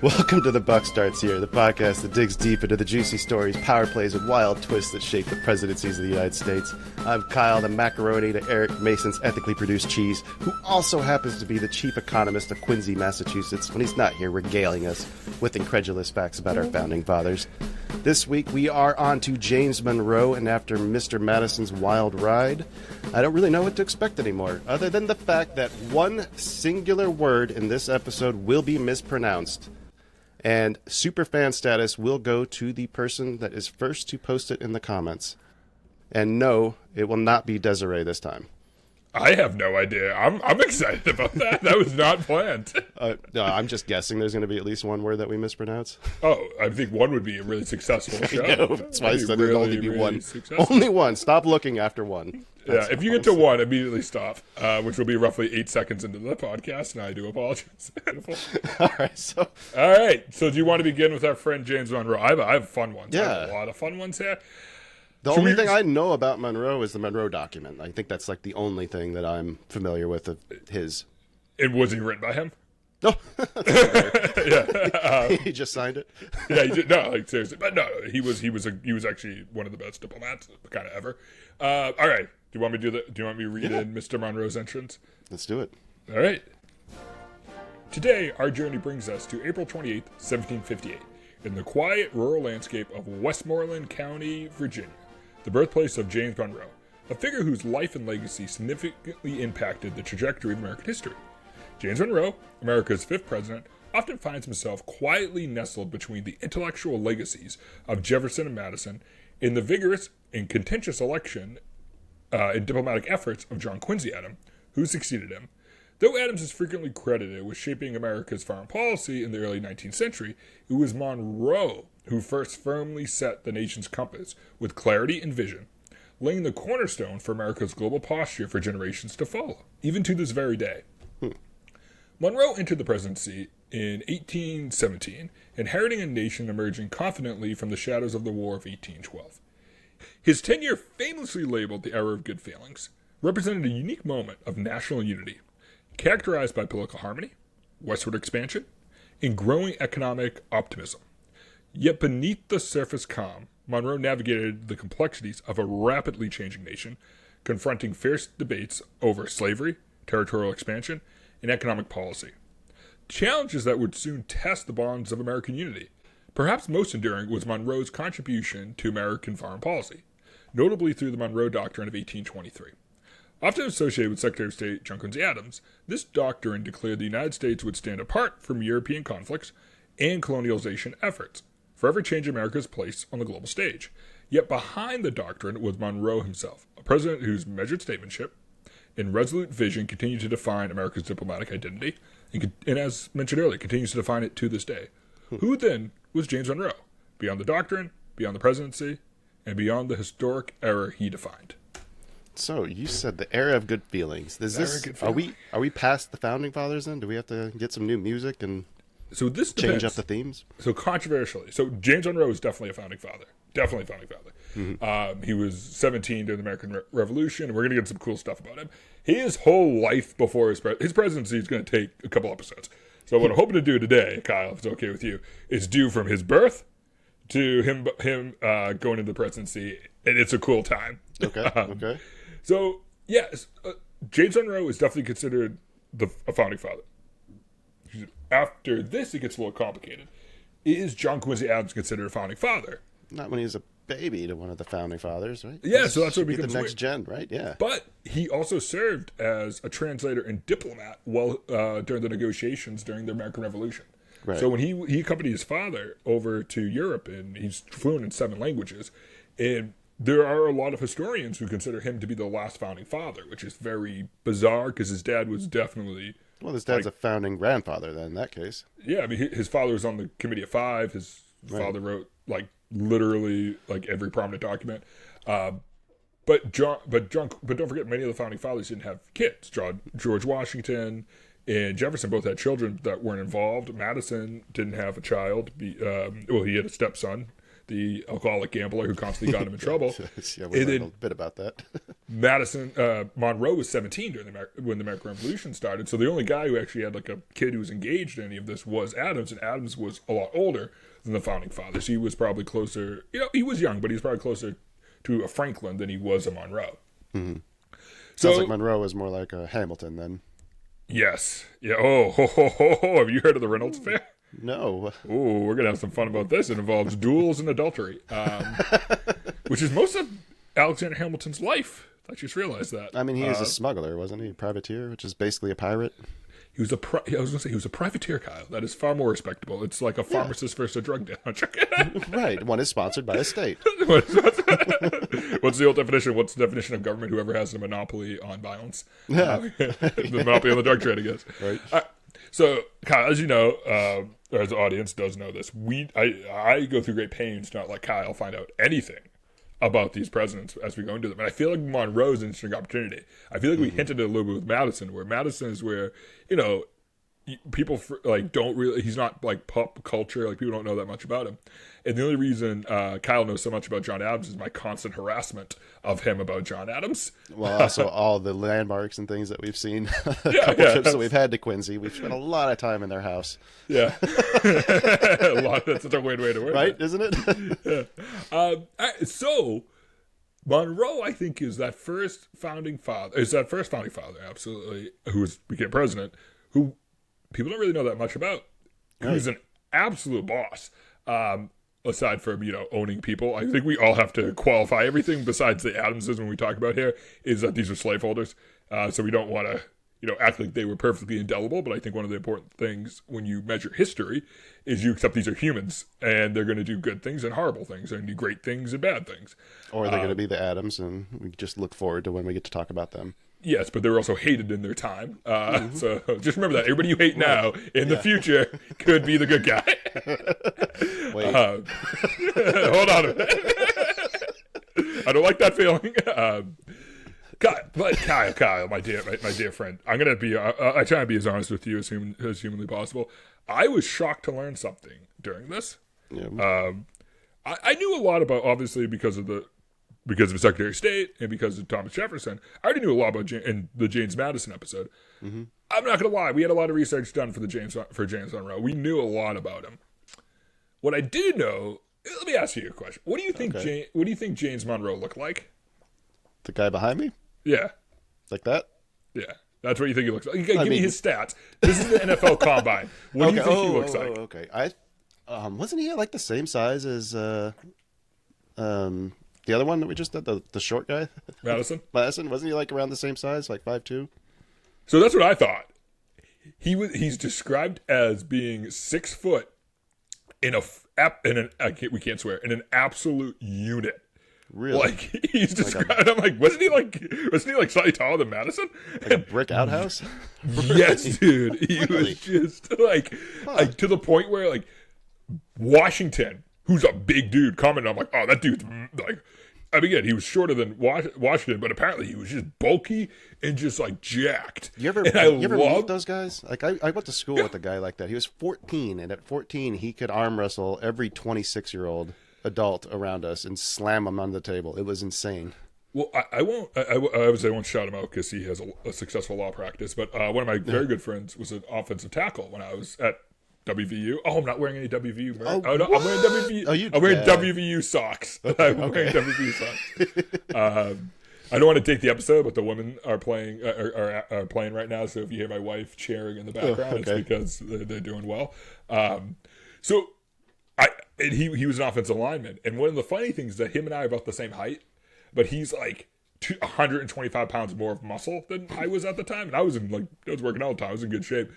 Welcome to The Buck Starts Here, the podcast that digs deep into the juicy stories, power plays, and wild twists that shape the presidencies of the United States. I'm Kyle, the macaroni to Eric Mason's ethically produced cheese, who also happens to be the chief economist of Quincy, Massachusetts, when he's not here regaling us with incredulous facts about our founding fathers. This week, we are on to James Monroe, and after Mr. Madison's wild ride, I don't really know what to expect anymore, other than the fact that one singular word in this episode will be mispronounced. And superfan status will go to the person that is first to post it in the comments. And no, it will not be Desiree this time. I have no idea. I'm excited about that. That was not planned. No, I'm just guessing there's going to be at least one word that we mispronounce. Oh, I think one would be a really successful show. I know, that's why I said there'd only be one. Successful. Only one. Stop looking after one. That's if you get to one, immediately stop, which will be roughly 8 seconds into the podcast, and I do apologize. All right, so do you want to begin with our friend James Monroe? I have fun ones. Yeah. I have a lot of fun ones here. The only thing I know about Monroe is the Monroe Document. I think that's like the only thing that I'm familiar with of his. And was he written by him? No. Yeah. He just signed it. Yeah, he did. No, like seriously. But no, he was actually one of the best diplomats kind of ever. All right. Do you want me to do you want me to read in Mr. Monroe's entrance? Let's do it. All right. Today, our journey brings us to April 28th, 1758, in the quiet rural landscape of Westmoreland County, Virginia, the birthplace of James Monroe, a figure whose life and legacy significantly impacted the trajectory of American history. James Monroe, America's fifth president, often finds himself quietly nestled between the intellectual legacies of Jefferson and Madison in the vigorous and contentious election and diplomatic efforts of John Quincy Adams, who succeeded him. Though Adams is frequently credited with shaping America's foreign policy in the early 19th century, it was Monroe who first firmly set the nation's compass with clarity and vision, laying the cornerstone for America's global posture for generations to follow, even to this very day. Monroe entered the presidency in 1817, inheriting a nation emerging confidently from the shadows of the War of 1812. His tenure, famously labeled the Era of Good Feelings, represented a unique moment of national unity, characterized by political harmony, westward expansion, and growing economic optimism. Yet beneath the surface calm, Monroe navigated the complexities of a rapidly changing nation, confronting fierce debates over slavery, territorial expansion, and economic policy. Challenges that would soon test the bonds of American unity. Perhaps most enduring was Monroe's contribution to American foreign policy, notably through the Monroe Doctrine of 1823. Often associated with Secretary of State John Quincy Adams, this doctrine declared the United States would stand apart from European conflicts and colonialization efforts, forever changing America's place on the global stage. Yet behind the doctrine was Monroe himself, a president whose measured statesmanship and resolute vision continued to define America's diplomatic identity, and as mentioned earlier, continues to define it to this day. Who then was James Monroe? Beyond the doctrine, beyond the presidency, and beyond the historic era he defined. So you said the Era of Good Feelings. Are we past the founding fathers then? Do we have to get some new music and change up the themes? So controversially, James Monroe is definitely a founding father. Definitely a founding father. Mm-hmm. He was 17 during the American Revolution, and we're going to get some cool stuff about him. His whole life before his presidency is going to take a couple episodes. So what I'm hoping to do today, Kyle, if it's okay with you, is do from his birth to him going into the presidency, and it's a cool time. Okay. Okay. So yes, James Monroe is definitely considered a founding father. After this, it gets a little complicated. Is John Quincy Adams considered a founding father? Not when he was a baby to one of the founding fathers, right? Yeah, so that's what becomes the next gen, right? Yeah. But he also served as a translator and diplomat during the negotiations during the American Revolution. Right. So when he accompanied his father over to Europe, and he's fluent in 7 languages, and there are a lot of historians who consider him to be the last founding father, which is very bizarre because his dad was definitely... Well, his dad's a founding grandfather then in that case. Yeah, I mean, his father was on the Committee of Five. His father wrote literally every prominent document. But don't forget, many of the founding fathers didn't have kids. George Washington and Jefferson both had children that weren't involved. Madison didn't have a child. He had a stepson the alcoholic gambler who constantly got him in trouble. Yeah, we learned a bit about that. Monroe was 17 when the American Revolution started, so the only guy who actually had like a kid who was engaged in any of this was Adams, and Adams was a lot older than the founding fathers. He was probably closer, he was young, but he was probably closer to a Franklin than he was a Monroe. Mm-hmm. So, sounds like Monroe was more like a Hamilton then. Yes. Yeah. Oh, ho, ho, ho, ho. Have you heard of the Reynolds affair? No. Oh, we're gonna have some fun about this. It involves duels and adultery, which is most of Alexander Hamilton's life. I just realized that. I mean, he was a smuggler, wasn't he? A privateer, which is basically a pirate. He was he was a privateer, Kyle. That is far more respectable. It's like a pharmacist versus a drug dealer. Right. One is sponsored by a state. What's the old definition? What's the definition of government? Whoever has a monopoly on violence. Yeah. The monopoly on the drug trade, I guess. Right. So, Kyle, as you know, or as the audience does know this, I go through great pains to not let Kyle find out anything about these presidents as we go into them. And I feel like Monroe's an interesting opportunity. I feel like we hinted at it a little bit with Madison, where Madison is where, people like don't really, he's not like pop culture, like people don't know that much about him. And the only reason Kyle knows so much about John Adams is my constant harassment of him about John Adams. Well, also all the landmarks and things that we've seen. Trips that we've had to Quincy. We've spent a lot of time in their house. Yeah. That's such a weird way to word it. Right, isn't it? Yeah. So, Monroe, I think, is that first founding father, absolutely, who became president, who people don't really know that much about. Right. Who's an absolute boss. Aside from, owning people, I think we all have to qualify everything besides the Adamses when we talk about here is that these are slaveholders. So we don't want to, act like they were perfectly indelible. But I think one of the important things when you measure history is you accept these are humans and they're going to do good things and horrible things and do great things and bad things. Or they're going to be the Adams, and we just look forward to when we get to talk about them. Yes, but they were also hated in their time. So just remember that. Everybody you hate now, in the future, could be the good guy. Wait. Hold on a minute. I don't like that feeling. Kyle, my dear friend, I'm going to be, I try to be as honest with you as humanly possible. I was shocked to learn something during this. Yeah. I knew a lot about, obviously, because of the Secretary of State and because of Thomas Jefferson. I already knew a lot about in the James Madison episode. Mm-hmm. I'm not going to lie. We had a lot of research done for James Monroe. We knew a lot about him. What I did know, let me ask you a question. What do you think? Okay. What do you think James Monroe looked like? The guy behind me? Yeah. Like that? Yeah. That's what you think he looks like. Give me his stats. This is the NFL Combine. What do you think he looks like? Okay. Wasn't he like the same size as the other one that we just did, the short guy? Madison? Wasn't he like around the same size, like 5'2"? So that's what I thought. He's described as being 6 foot in we can't swear, in an absolute unit. Really? Like he's described. I'm like, wasn't he like slightly taller than Madison? Like a brick outhouse? Yes, dude. He really? Was just like to the point where like Washington, who's a big dude, commented, I'm like, oh, that dude's like. I mean, again, he was shorter than Washington, but apparently he was just bulky and just like jacked. You ever meet those guys? Like I went to school with a guy like that. He was 14, and at 14 he could arm wrestle every 26-year-old adult around us and slam him on the table. It was insane. Well, I won't shout him out because he has a successful law practice. But one of my very good friends was an offensive tackle when I was at WVU. Oh, I'm not wearing any WVU merch. I'm wearing WVU. I'm wearing WVU socks. Okay, I'm wearing WVU socks. I don't want to take the episode, but the women are playing right now. So if you hear my wife cheering in the background, it's because they're doing well. He was an offensive lineman, and one of the funny things is that him and I are about the same height, but he's like 125 pounds more of muscle than I was at the time, and I was working all the time. I was in good shape.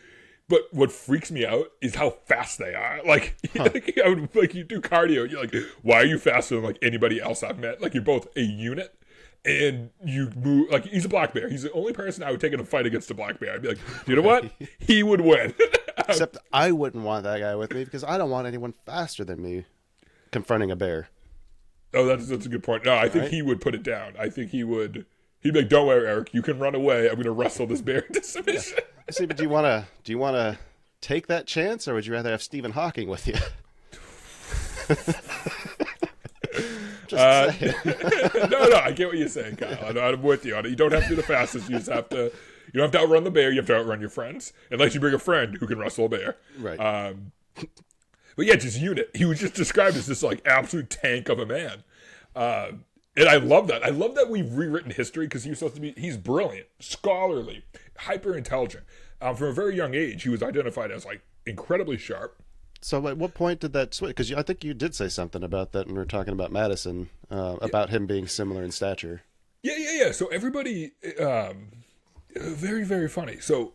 But what freaks me out is how fast they are. Like, you do cardio. You're like, why are you faster than like anybody else I've met? Like, you're both a unit, and you move. Like, he's a black bear. He's the only person I would take in a fight against a black bear. I'd be like, you know what? He would win. Except I wouldn't want that guy with me because I don't want anyone faster than me confronting a bear. Oh, that's a good point. No, I think he would put it down. I think he would. He'd be like, "Don't worry, Eric. You can run away. I'm going to wrestle this bear into submission." Yeah. See, but do you want to take that chance, or would you rather have Stephen Hawking with you? Just saying. No, I get what you're saying, Kyle. I'm with you on it. You don't have to be the fastest. You just have to. You don't have to outrun the bear. You have to outrun your friends, unless you bring a friend who can wrestle a bear. Right. But yeah, just unit. He was just described as this like absolute tank of a man, and I love that. I love that we've rewritten history because he was supposed to be. He's brilliant, scholarly, hyper intelligent. From a very young age, he was identified as like incredibly sharp. So at what point did that switch? Because I think you did say something about that when we were talking about Madison, about him being similar in stature. Yeah. So everybody, very, very funny. So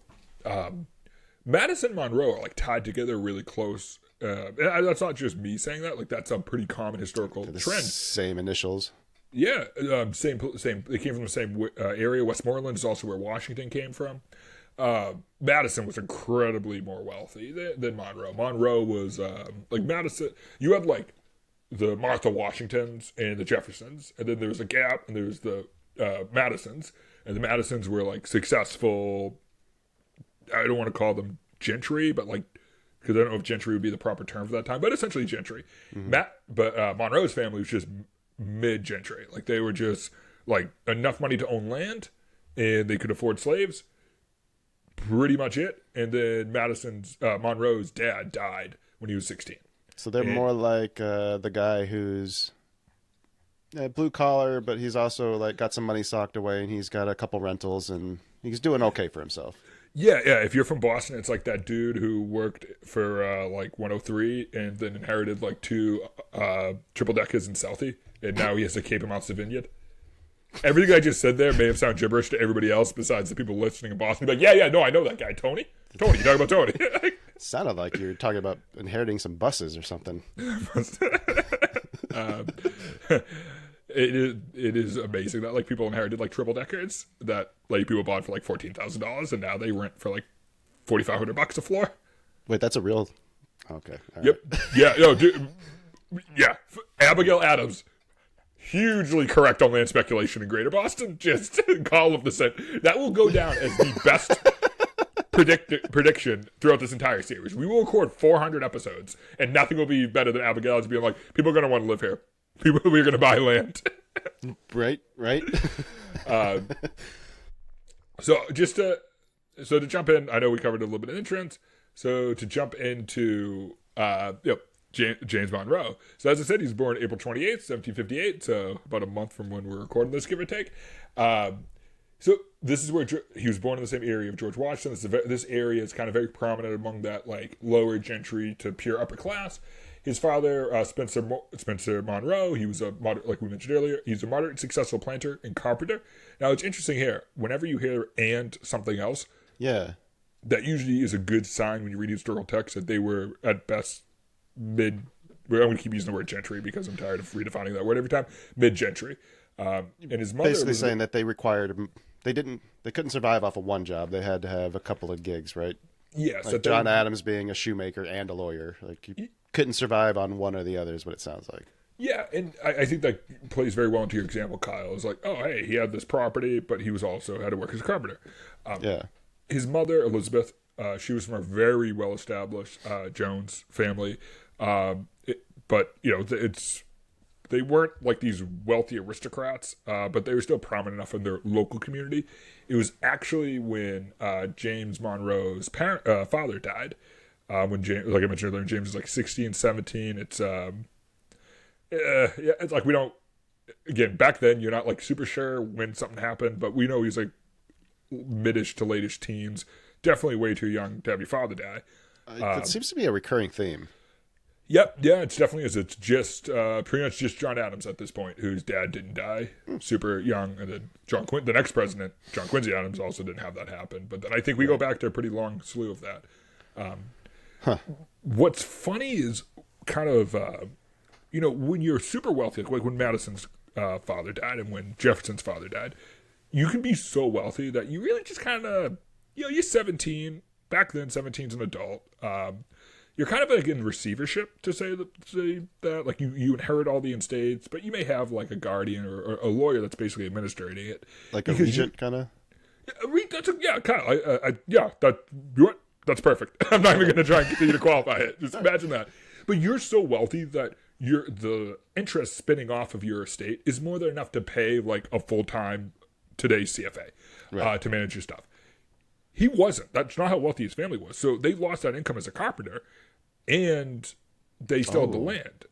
Madison and Monroe are like tied together really close. And that's not just me saying that. Like that's a pretty common historical trend. Same initials. Yeah, same. They came from the same area. Westmoreland is also where Washington came from. Madison was incredibly more wealthy than Monroe. Monroe was like Madison. You had like the Martha Washingtons and the Jeffersons, and then there was a gap, and there was the Madisons, and the Madisons were like successful. I don't want to call them gentry, but like because I don't know if gentry would be the proper term for that time, but essentially gentry. But Monroe's family was just mid-gentry. Like they were just like enough money to own land, and they could afford slaves. Pretty much it. And then Monroe's dad died when he was 16. So they're more like the guy who's blue collar, but he's also like got some money socked away, and he's got a couple rentals, and he's doing okay for himself. Yeah. If you're from Boston, it's like that dude who worked for like 103 and then inherited like 2 triple deckers in Southie, and now he has to Cape him out to Vineyard. Everything I just said there may have sounded gibberish to everybody else besides the people listening in Boston. Like, yeah, no, I know that guy, Tony. You talking about Tony? Sounded like you were talking about inheriting some buses or something. It is amazing that like people inherited like triple deckers that like people bought for like $14,000 and now they rent for like $4,500 a floor. Wait, that's a real? Okay. All yep. Right. Yeah. No. Dude, yeah. Abigail Adams. Hugely correct on land speculation in Greater Boston. Just call of the set. That will go down as the best prediction throughout this entire series. We will record 400 episodes, and nothing will be better than Abigail's being like, people are going to want to live here. People are going to buy land. Right. So to jump in, I know we covered a little bit of entrance. So to jump into, James Monroe. So as I said, he was born April 28th, 1758, so about a month from when we're recording this, give or take. So this is where he was born in the same area of George Washington. This area is kind of very prominent among that like lower gentry to pure upper class. His father, Spencer Monroe, he was like we mentioned earlier, he's a moderate successful planter and carpenter. Now it's interesting here, whenever you hear "and" something else, that usually is a good sign when you read historical texts that they were at best I'm going to keep using the word gentry because I'm tired of redefining that word every time. Mid-gentry. And his mother basically saying that they couldn't survive off of one job. They had to have a couple of gigs, right? Yes. Like John Adams being a shoemaker and a lawyer. Like you couldn't survive on one or the other is what it sounds like. Yeah, and I think that plays very well into your example, Kyle. It's like, oh, hey, he had this property, but he was also had to work as a carpenter. His mother, Elizabeth, she was from a very well-established Jones family. But they weren't like these wealthy aristocrats, but they were still prominent enough in their local community. It was actually when James Monroe's father died. When James, like I mentioned earlier, James was like 16, 17. It's it's like we don't. Again, back then you're not like super sure when something happened, but we know he's like midish to latish teens. Definitely way too young to have your father die. It seems to be a recurring theme. Yep, yeah, it's definitely is. It's just pretty much just John Adams at this point, whose dad didn't die super young, and then the next president, John Quincy Adams, also didn't have that happen. But then I think we go back to a pretty long slew of that. What's funny is kind of when you're super wealthy, like when Madison's father died and when Jefferson's father died, you can be so wealthy that you really just kind of you're 17. Back then, 17's an adult. You're kind of like in receivership to say that like you inherit all the estates, but you may have like a guardian or a lawyer that's basically administering it, like a regent kind of. That's perfect. I'm not even going to try and get you to qualify it. Just imagine that. But you're so wealthy that the interest spinning off of your estate is more than enough to pay like a full-time today's CFA to manage your stuff. He wasn't. That's not how wealthy his family was. So they lost that income as a carpenter, and they still had the land.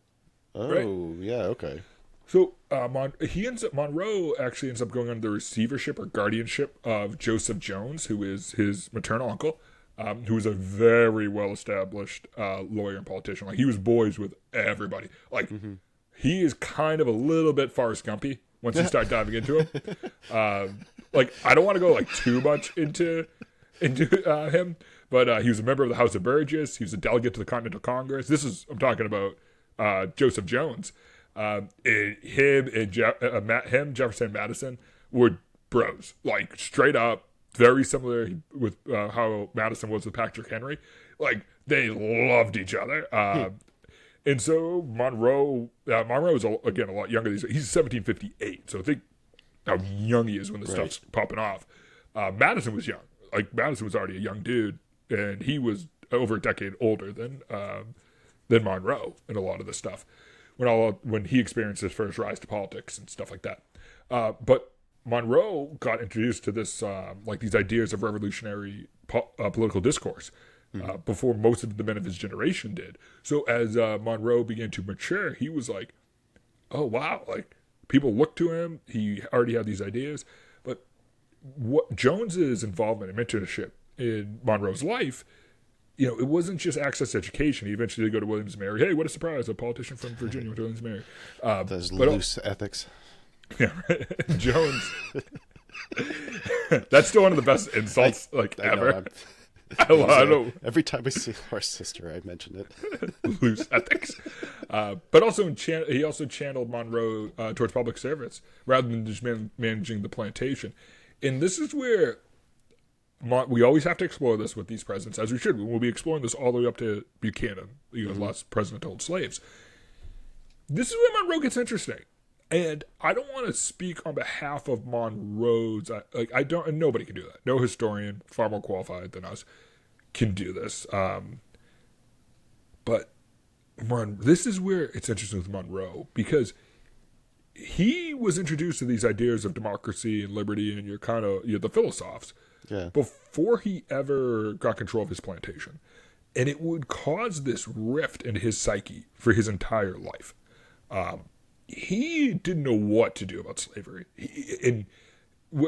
Oh, right? Yeah, okay. So Monroe actually ends up going under the receivership or guardianship of Joseph Jones, who is his maternal uncle, who was a very well-established lawyer and politician. Like, he was boys with everybody. Like, he is kind of a little bit Forrest Gumpy once you start diving into him. Like, I don't want to go like too much into him, but he was a member of the House of Burgess. He was a delegate to the Continental Congress. I'm talking about Joseph Jones. Jefferson and Madison were bros, like straight up, very similar with how Madison was with Patrick Henry. Like, they loved each other. And so Monroe is again a lot younger. He's 1758, so think how young he is when this stuff's popping off. Madison was young. Like, Madison was already a young dude, and he was over a decade older than Monroe in a lot of this stuff. When he experienced his first rise to politics and stuff like that. But Monroe got introduced to this, like these ideas of revolutionary political discourse before most of the men of his generation did. So as Monroe began to mature, he was like, oh, wow, like people looked to him. He already had these ideas. But what Jones's involvement and mentorship in Monroe's life, it wasn't just access to education. He eventually did go to Williams & Mary. Hey, what a surprise! A politician from Virginia went to Williams & Mary. Those loose ethics. Yeah, right. Jones. That's still one of the best insults ever. I know. Every time I see our sister, I mention it. Loose ethics. But also, he also channeled Monroe towards public service rather than just managing the plantation. And this is where we always have to explore this with these presidents, as we should. We'll be exploring this all the way up to Buchanan, the last president to hold slaves. This is where Monroe gets interesting. And I don't want to speak on behalf of Monroe's. And nobody can do that. No historian, far more qualified than us, can do this. But this is where it's interesting with Monroe, because he was introduced to these ideas of democracy and liberty, and you're the philosophes. Yeah. Before he ever got control of his plantation. And it would cause this rift into his psyche for his entire life. He didn't know what to do about slavery. And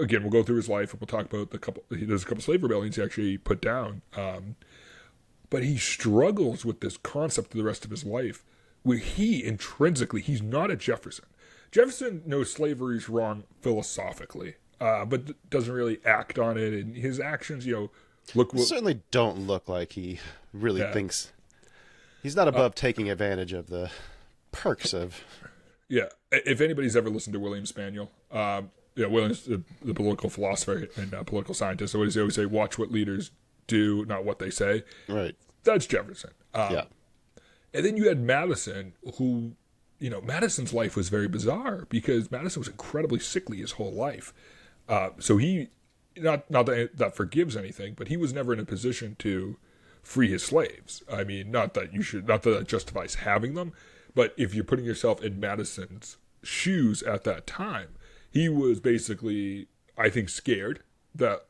again, we'll go through his life and we'll talk about there's a couple slave rebellions he actually put down. But he struggles with this concept for the rest of his life, where he's not a Jefferson. Jefferson knows slavery is wrong philosophically. But doesn't really act on it, and his actions, certainly don't look like he really thinks. He's not above taking advantage of the perks of. Yeah, if anybody's ever listened to William Spaniel, William's the political philosopher and political scientist. So what does he always say? Watch what leaders do, not what they say. Right. That's Jefferson. Yeah. And then you had Madison, who, Madison's life was very bizarre because Madison was incredibly sickly his whole life. So he, not that forgives anything, but he was never in a position to free his slaves. I mean, not that that justifies having them, but if you're putting yourself in Madison's shoes at that time, he was basically, I think, scared that,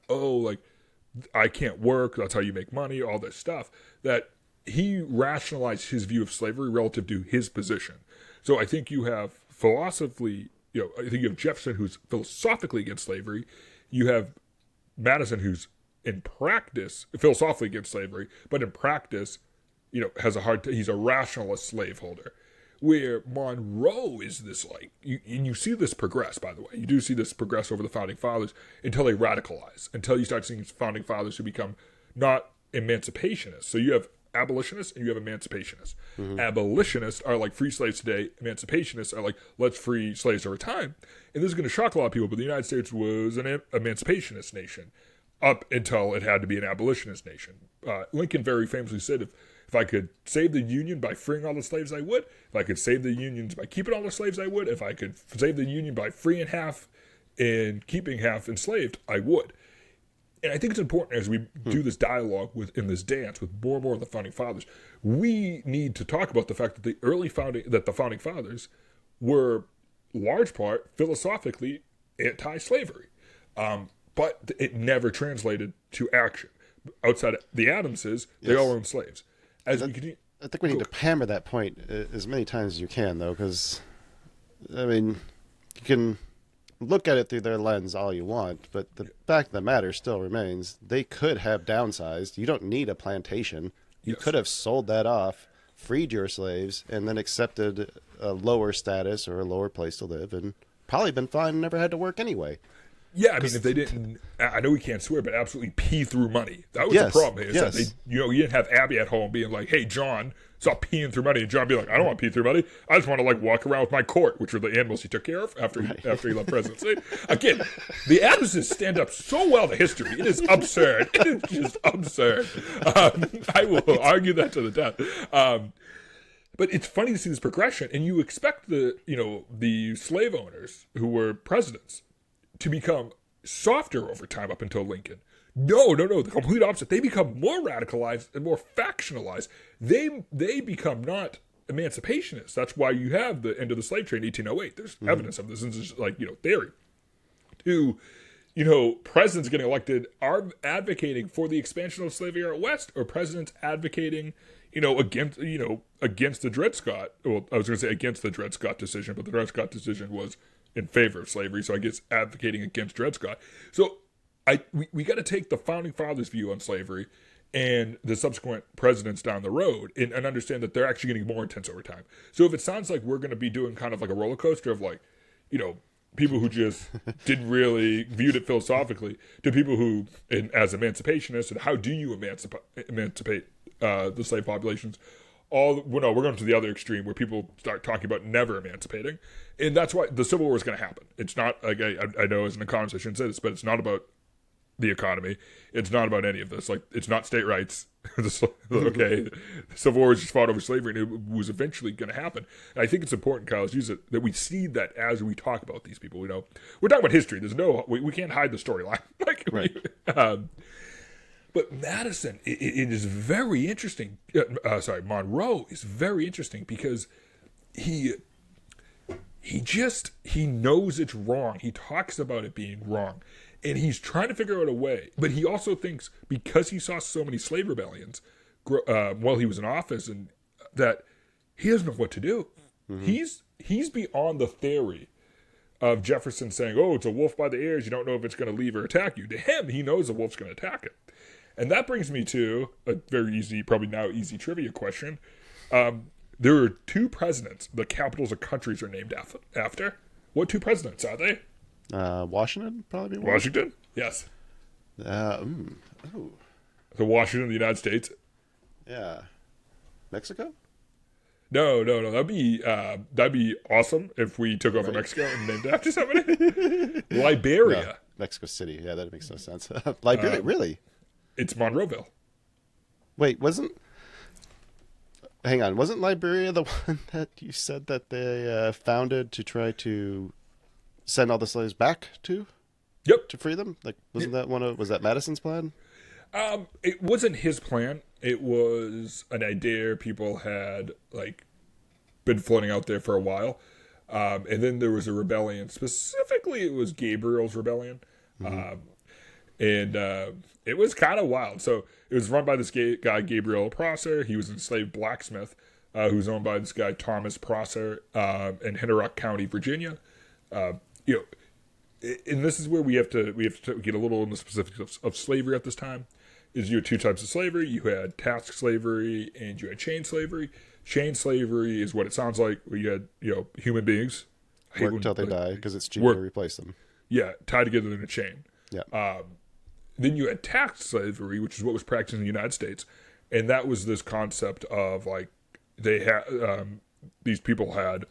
I can't work, that's how you make money, all this stuff, that he rationalized his view of slavery relative to his position. So I think you have I think you have Jefferson, who's philosophically against slavery. You have Madison, who's in practice philosophically against slavery, but in practice, has he's a rationalist slaveholder. Where Monroe is this and you see this progress, by the way. You do see this progress over the Founding Fathers until they radicalize, until you start seeing Founding Fathers who become not emancipationists. So you have abolitionists and you have emancipationists. Mm-hmm. Abolitionists are like free slaves today. Emancipationists are like, let's free slaves over time. And this is going to shock a lot of people, but the United States was an emancipationist nation up until it had to be an abolitionist nation. Lincoln very famously said, if I could save the Union by freeing all the slaves, I would. If I could save the Unions by keeping all the slaves, I would. If I could save the Union by freeing half and keeping half enslaved, I would. And I think it's important as we do this dialogue in this dance with more and more of the founding fathers, we need to talk about the fact that the founding fathers were large part philosophically anti-slavery, but it never translated to action. Outside of the Adamses, they all owned slaves. I think we need to hammer that point as many times as you can, though, because I mean, you can look at it through their lens all you want, but the fact of the matter still remains. They could have downsized. You don't need a plantation. You could have sold that off, freed your slaves, and then accepted a lower status or a lower place to live, and probably been fine and never had to work anyway. Yeah, I mean, if they didn't, I know we can't swear, but absolutely pee through money. That was the problem. Is that they, you didn't have Abby at home being like, "Hey, John, stop peeing through money," and John be like, "I don't want to pee through money. I just want to walk around with my court," which were the animals he took care of after he left presidency. Again, the Adamses stand up so well to history. It is absurd. It is just absurd. I will argue that to the death. But it's funny to see this progression, and you expect the slave owners who were presidents to become softer over time up until Lincoln. No, the complete opposite. They become more radicalized and more factionalized. They become not emancipationists. That's why you have the end of the slave trade in 1808. There's evidence of this. This is theory. Presidents getting elected are advocating for the expansion of slavery out west, or presidents advocating, against the Dred Scott. Well, I was going to say against the Dred Scott decision, but the Dred Scott decision was in favor of slavery, so I guess advocating against Dred Scott. So we got to take the founding fathers' view on slavery and the subsequent presidents down the road and understand that they're actually getting more intense over time. So if it sounds like we're going to be doing kind of like a roller coaster of people who just didn't really viewed it philosophically to people who, as emancipationists, and how do you emancipate the slave populations? We're going to the other extreme where people start talking about never emancipating. And that's why the Civil War is going to happen. It's not, I know as an economist I shouldn't say this, but it's not about the economy. It's not about any of this. It's not state rights. The Civil War was just fought over slavery, and it was eventually going to happen. And I think it's important, Kyle, that we see that as we talk about these people. We're talking about history. We can't hide the storyline. But Madison, it is very interesting. Monroe is very interesting because he knows it's wrong. He talks about it being wrong, and he's trying to figure out a way. But he also thinks, because he saw so many slave rebellions while he was in office, and that he doesn't know what to do. Mm-hmm. He's beyond the theory of Jefferson saying, "Oh, it's a wolf by the ears. You don't know if it's going to leave or attack you." To him, he knows the wolf's going to attack it. And that brings me to a very easy, probably now easy trivia question. There are two presidents the capitals of countries are named after. What two presidents are they? Washington, probably. Washington? Yes. So Washington, the United States. Yeah. Mexico? No. That'd be awesome if we took over Mexico and named after somebody. Liberia. No, Mexico City. Yeah, that makes no sense. Liberia, really? It's Monroeville. Wait, wasn't Liberia the one that you said that they founded to try to send all the slaves back to? Yep. To free them? Was that Madison's plan? It wasn't his plan. It was an idea people had been floating out there for a while. And then there was a rebellion. Specifically, it was Gabriel's rebellion. Mm-hmm. It was kind of wild. So it was run by this guy, Gabriel Prosser. He was an enslaved blacksmith who was owned by this guy, Thomas Prosser, in Hennerock County, Virginia. And this is where we have to get a little in the specifics of slavery at this time. You had two types of slavery. You had task slavery and you had chain slavery. Chain slavery is what it sounds like. Where you had human beings work until they die because it's cheaper to replace them. Yeah, tied together in a chain. Yeah. Then you had tax slavery, which is what was practiced in the United States, and that was this concept of they had these people had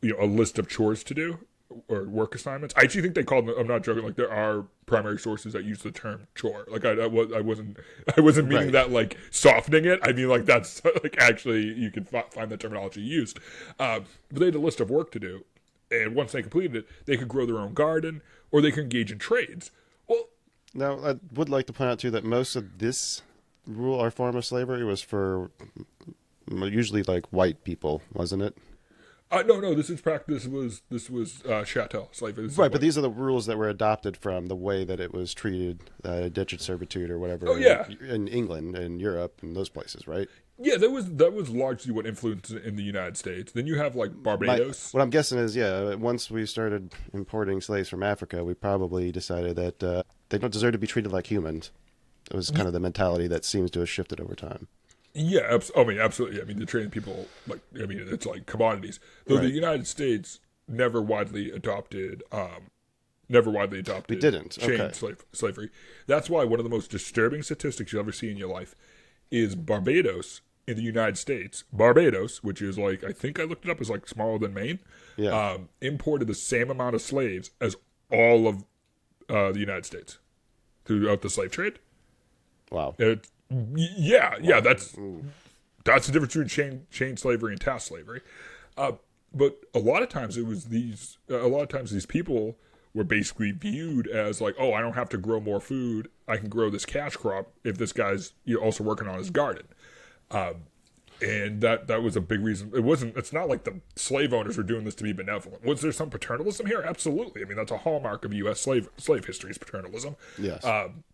a list of chores to do or work assignments. I actually think they called them. I'm not joking. There are primary sources that use the term chore. I wasn't meaning that softening it. I mean that's actually you can find that terminology used. But they had a list of work to do, and once they completed it, they could grow their own garden or they could engage in trades. Well, Now, I would like to point out, too, that most of this rule or form of slavery was for usually like white people, wasn't it? No, this is practice. This was chattel slavery. Right, but these are the rules that were adopted from the way that it was treated, indentured servitude or whatever. Oh, yeah. In England and Europe and those places, right? Yeah, that was largely what influenced in the United States. Then you have like Barbados. What I'm guessing is, once we started importing slaves from Africa, we probably decided that they don't deserve to be treated like humans. It was kind of the mentality that seems to have shifted over time. Yeah, I mean, absolutely. I mean, they're treating people it's like commodities. Though Right. the United States never widely adopted. We didn't. chain Okay. slavery. That's why one of the most disturbing statistics you'll ever see in your life is Barbados in the United States. Barbados, which is like, I think I looked it up, is like smaller than Maine. Yeah. Imported the same amount of slaves as all of the United States throughout the slave trade. Wow. Yeah, that's the difference between chain slavery and task slavery. But a lot of times these people were basically viewed as like, oh, I don't have to grow more food. I can grow this cash crop if this guy's also working on his garden. And that was a big reason. It's not like the slave owners were doing this to be benevolent. Was there some paternalism here? Absolutely. I mean, that's a hallmark of U.S. slave history is paternalism. Yes.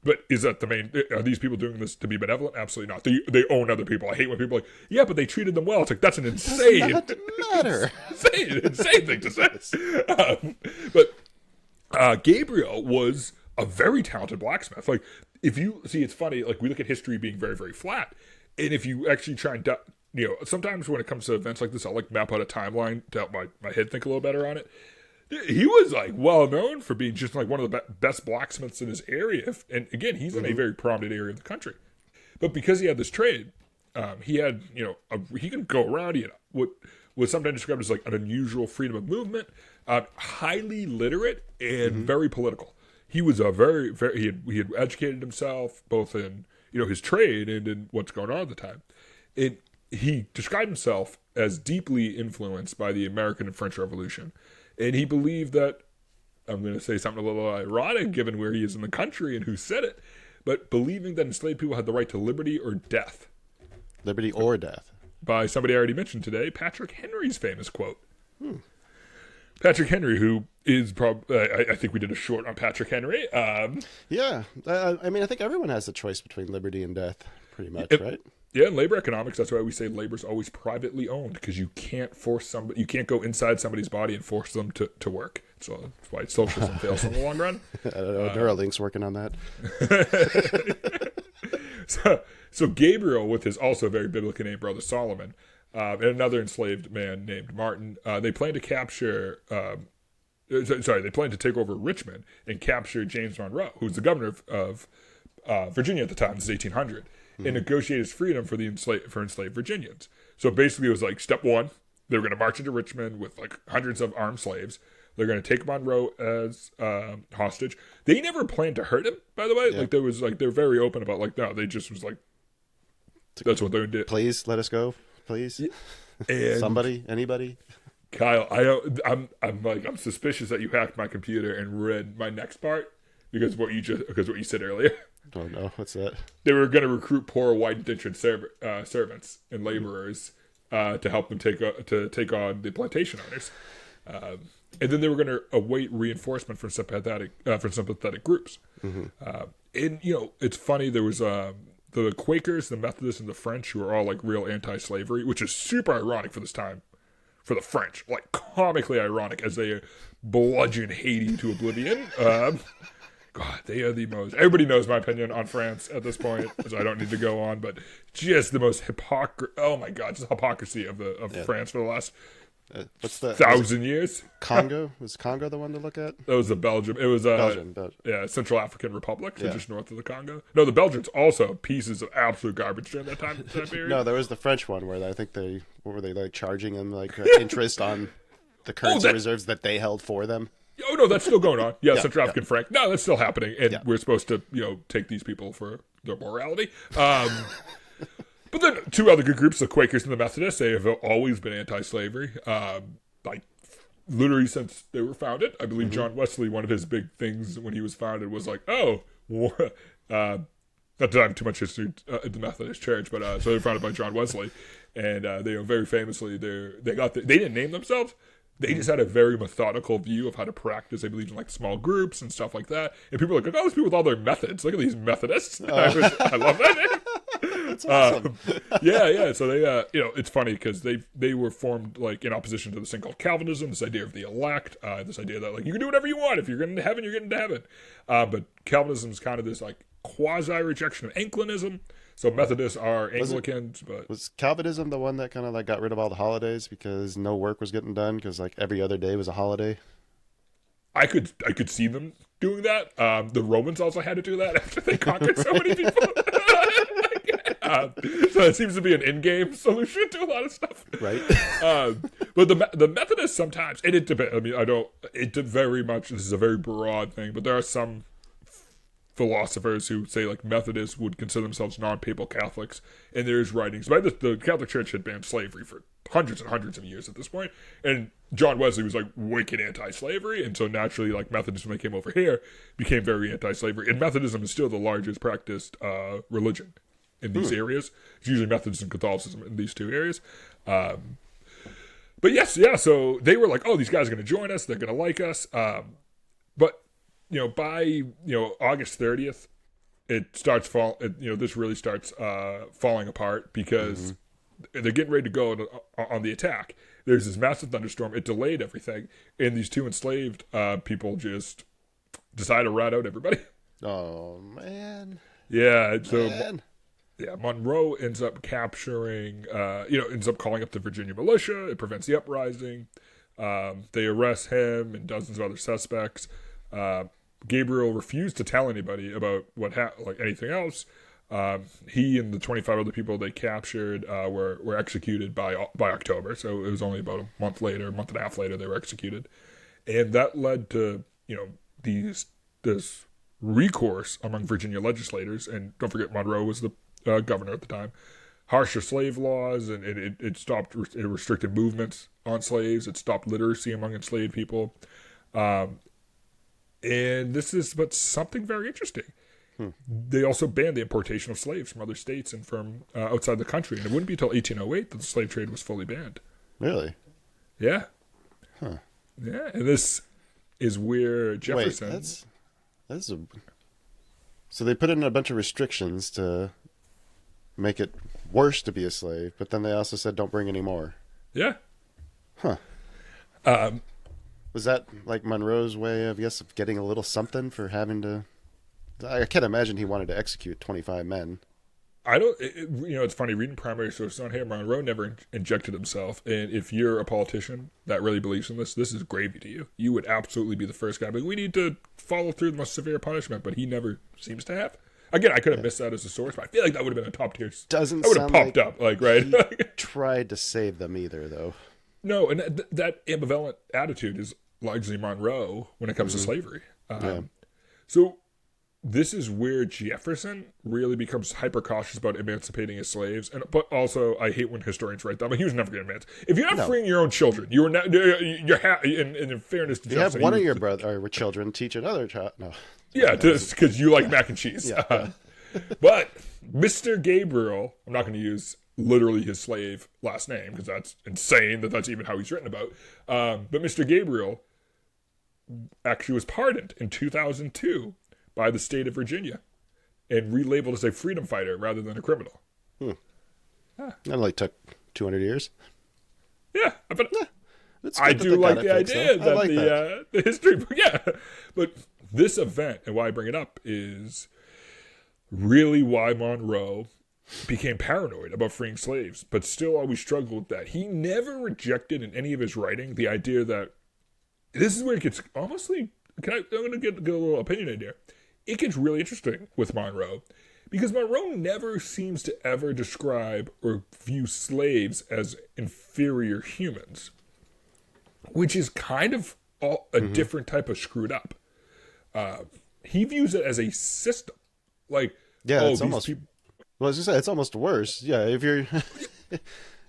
But is that the main? Are these people doing this to be benevolent? Absolutely not. They own other people. I hate when people are like, yeah, but they treated them well. It's like, that's an insane, Does not matter. insane thing to say. But Gabriel was a very talented blacksmith. Like, if you see, it's funny. Like, we look at history being very, very flat, and if you actually try and sometimes when it comes to events like this, I'll like map out a timeline to help my head think a little better on it. He was like well known for being just like one of the best blacksmiths in his area, and again, he's in a very prominent area of the country. But because he had this trade, he had he could go around. He had what was sometimes described as like an unusual freedom of movement, highly literate and very political. He was a very he had educated himself both in his trade and in what's going on at the time. He described himself as deeply influenced by the American and French Revolution. And he believed that, I'm going to say something a little ironic given where he is in the country and who said it, but believing that enslaved people had the right to liberty or death. Liberty or death. By somebody I already mentioned today, Patrick Henry's famous quote. Patrick Henry, who is probably, I think we did a short on Patrick Henry. Yeah. I mean, I think everyone has the choice between liberty and death, pretty much, right? Yeah, in labor economics, that's why we say labor is always privately owned, because you can't you can't go inside somebody's body and force them to work. So that's why socialism fails in the long run. I don't know. Neuralink's working on that. So Gabriel, with his also very biblically named brother Solomon, and another enslaved man named Martin, they plan to capture. They plan to take over Richmond and capture James Monroe, who's the governor of Virginia at the time. This is 1800. And negotiate his freedom for enslaved Virginians. So basically, it was like step one: they were going to march into Richmond with like hundreds of armed slaves. They're going to take Monroe as hostage. They never planned to hurt him, by the way. Yeah. Like they're very open about like no, they just was like that's what they did. Please let us go, please. And Somebody, anybody. Kyle, I'm suspicious that you hacked my computer and read my next part because what you said earlier. Oh no, what's that? They were going to recruit poor white indentured servants and laborers to help them take on the plantation owners, and then they were going to await reinforcement from sympathetic groups. And it's funny. There was the Quakers, the Methodists, and the French who were all like real anti-slavery, which is super ironic for this time. For the French, like comically ironic as they bludgeon Haiti to oblivion. God, they are the most. Everybody knows my opinion on France at this point, so I don't need to go on. But just the most oh my God, just hypocrisy of France for the last What's the 1,000 years. Congo? Was Congo the one to look at? That was the Belgium. It was Belgium. yeah, Central African Republic, so Yeah. just north of the Congo. No, the Belgians also pieces of absolute garbage during that time period. No, there was the French one where I think what were they like charging them like interest on the currency reserves that they held for them? Oh no, that's still going on. Yeah, Central yeah. African franc. No, that's still happening, and Yeah. we're supposed to, take these people for their morality. But then two other good groups, the Quakers and the Methodists, they have always been anti-slavery. Like literally since they were founded. I believe John Wesley, one of his big things when he was founded was like, not that I have too much history at the Methodist Church, but so they were founded by John Wesley, and they very famously they didn't name themselves. They just had a very methodical view of how to practice. They believed in like small groups and stuff like that. And people are like, oh, those people with all their methods. Look at these Methodists. I love that name. That's awesome. Yeah. So they, it's funny because they were formed like in opposition to this thing called Calvinism, this idea of the elect, this idea that like you can do whatever you want. If you're getting to heaven, you're getting to heaven. But Calvinism is kind of this like quasi rejection of Anglicanism. So Methodists are Anglicans, but was Calvinism the one that kind of like got rid of all the holidays because no work was getting done because like every other day was a holiday? I could see them doing that. The Romans also had to do that after they conquered so many people. So it seems to be an in-game solution to a lot of stuff, right? But the Methodists sometimes, and it depends. I mean, very much. This is a very broad thing, but there are some philosophers who say like Methodists would consider themselves non-papal Catholics, and there's writings. But the Catholic Church had banned slavery for hundreds and hundreds of years at this point, and John Wesley was like wicked anti-slavery, and so naturally like Methodists when they came over here became very anti-slavery, and Methodism is still the largest practiced religion in these areas. It's usually Methodism and Catholicism in these two areas. But yes, yeah, so they were like, oh, these guys are going to join us, they're going to like us, but by August 30th, it starts this really starts falling apart because they're getting ready to go on the attack. There's this massive thunderstorm. It delayed everything, and these two enslaved people just decide to rat out everybody. Oh man! Yeah, so Monroe ends up capturing. Ends up calling up the Virginia militia. It prevents the uprising. They arrest him and dozens of other suspects. Gabriel refused to tell anybody about anything else. He and the 25 other people they captured were executed by October, so it was only about a month and a half later they were executed, and that led to this recourse among Virginia legislators, and don't forget Monroe was the governor at the time. Harsher slave laws, and it stopped. It restricted movements on slaves. It stopped literacy among enslaved people. And this is but something very interesting. They also banned the importation of slaves from other states and from outside the country. And it wouldn't be until 1808 that the slave trade was fully banned. Really? Yeah. Huh. Yeah, and this is where Jefferson... Wait, so they put in a bunch of restrictions to make it worse to be a slave, but then they also said don't bring any more. Yeah. Huh. Was that like Monroe's way, of getting a little something for having to... I can't imagine he wanted to execute 25 men. It's funny, reading primary sources on here, Monroe never injected himself, and if you're a politician that really believes in this is gravy to you. You would absolutely be the first guy, but we need to follow through the most severe punishment, but he never seems to have. Again, I could have missed that as a source, but I feel like that would have been a top tier. Doesn't I would have sound popped up, right? He tried to save them either, though. No, and that ambivalent attitude is largely Monroe when it comes to slavery. So this is where Jefferson really becomes hyper cautious about emancipating his slaves, but also I hate when historians write that. But he was never going to emancipate. If you're not freeing your own children, you are not. In fairness to you Jefferson, have one of your children teach another child. No. Yeah, because you like mac and cheese. Yeah. But Mr. Gabriel, I'm not going to use literally his slave last name because that's insane that's even how he's written about. But Mr. Gabriel actually was pardoned in 2002 by the state of Virginia and relabeled as a freedom fighter rather than a criminal. That only took 200 years. Yeah, but I do like the idea that the history book. Yeah, but this event and why I bring it up is really why Monroe became paranoid about freeing slaves, but still always struggled with that. He never rejected in any of his writing the idea that this is where it gets honestly. I'm going to get a little opinion in here. It gets really interesting with Monroe because Monroe never seems to ever describe or view slaves as inferior humans, which is kind of a different type of screwed up. He views it as a system. Like, it's almost... Well, as you said, it's almost worse. Yeah, if you're...